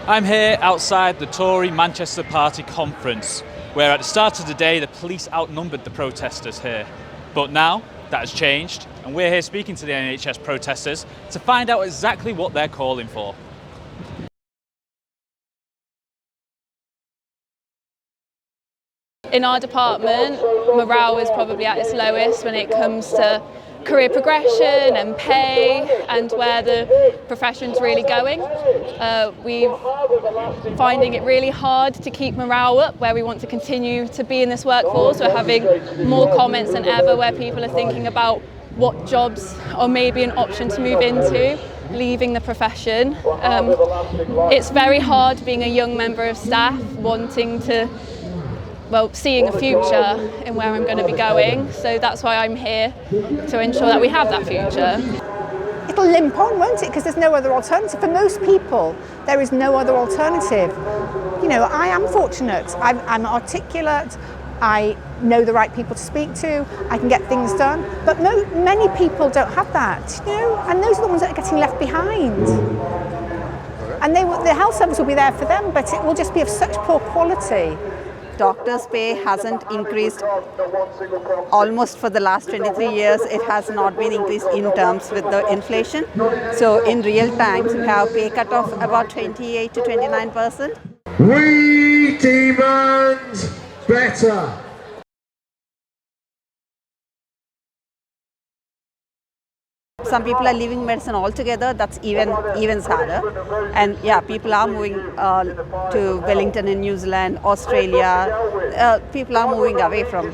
I'm here outside the Tory Manchester Party conference, where at the start of the day the police outnumbered the protesters here. But now that has changed, and we're here speaking to the NHS protesters to find out exactly what they're calling for. In our department, morale is probably at its lowest when it comes to career progression and pay and where the profession's really going. We're finding it really hard to keep morale up where we want to continue to be in this workforce. We're having more comments than ever where people are thinking about what jobs are maybe an option to move into, leaving the profession. It's very hard being a young member of staff wanting to seeing a future in where I'm going to be going. So that's why I'm here, to ensure that we have that future. It'll limp on, won't it? Because there's no other alternative. For most people, there is no other alternative. You know, I am fortunate. I'm articulate. I know the right people to speak to. I can get things done. But many people don't have that, you know, and those are the ones that are getting left behind. And the health service will be there for them, but it will just be of such poor quality. Doctors' pay hasn't increased almost for the last 23 years. It has not been increased in terms with the inflation. So in real times, we have pay cut of about 28 to 29%. We demand better. Some people are leaving medicine altogether. That's even sadder. And yeah, people are moving to Wellington in New Zealand, Australia. People are moving away from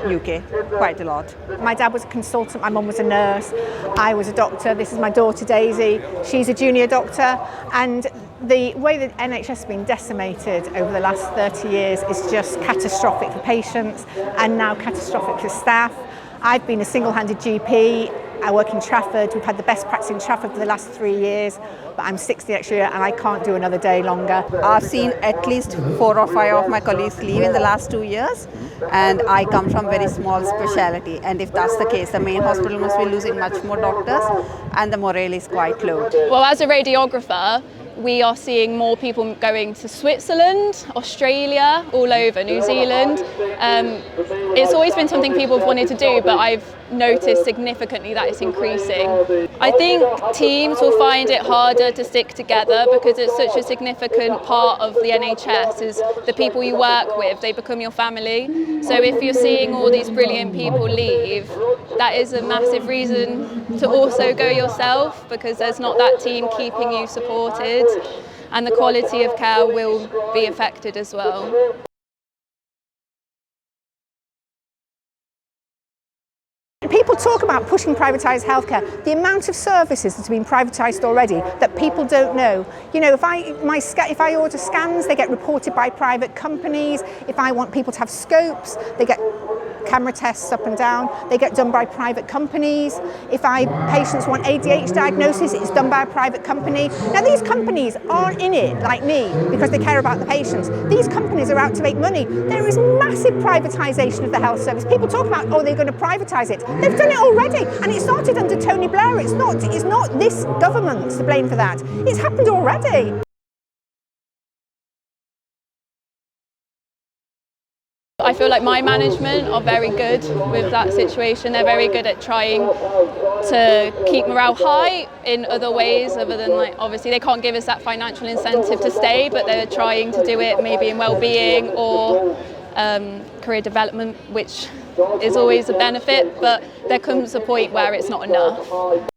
UK quite a lot. My dad was a consultant, my mum was a nurse, I was a doctor. This is my daughter Daisy, she's a junior doctor. And the way that NHS has been decimated over the last 30 years is just catastrophic for patients and now catastrophic for staff. I've been a single-handed GP. I work in Trafford. We've had the best practice in Trafford for the last 3 years, but I'm 60 next year and I can't do another day longer. I've seen at least 4 or 5 of my colleagues leave in the last 2 years, and I come from very small specialty. And if that's the case, the main hospital must be losing much more doctors, and the morale is quite low. Well, as a radiographer, we are seeing more people going to Switzerland, Australia, all over, New Zealand. It's always been something people have wanted to do, but I've noticed significantly that it's increasing. I think teams will find it harder to stick together because it's such a significant part of the NHS is the people you work with, they become your family. So if you're seeing all these brilliant people leave, that is a massive reason to also go yourself because there's not that team keeping you supported and the quality of care will be affected as well. People talk about pushing privatised healthcare. The amount of services that have been privatised already that people don't know. You know, if I order scans, they get reported by private companies. If I want people to have scopes, they get camera tests up and down. They get done by private companies. If patients want ADHD diagnosis, it's done by a private company. Now these companies aren't in it like me because they care about the patients. These companies are out to make money. There is massive privatisation of the health service. People talk about, oh, they're going to privatise it. They've done it already, and it started under Tony Blair. It's not this government to blame for that. It's happened already. I feel like my management are very good with that situation. They're very good at trying to keep morale high in other ways other than, like, obviously they can't give us that financial incentive to stay, but they're trying to do it maybe in well-being or career development, which is always a benefit, but there comes a point where it's not enough.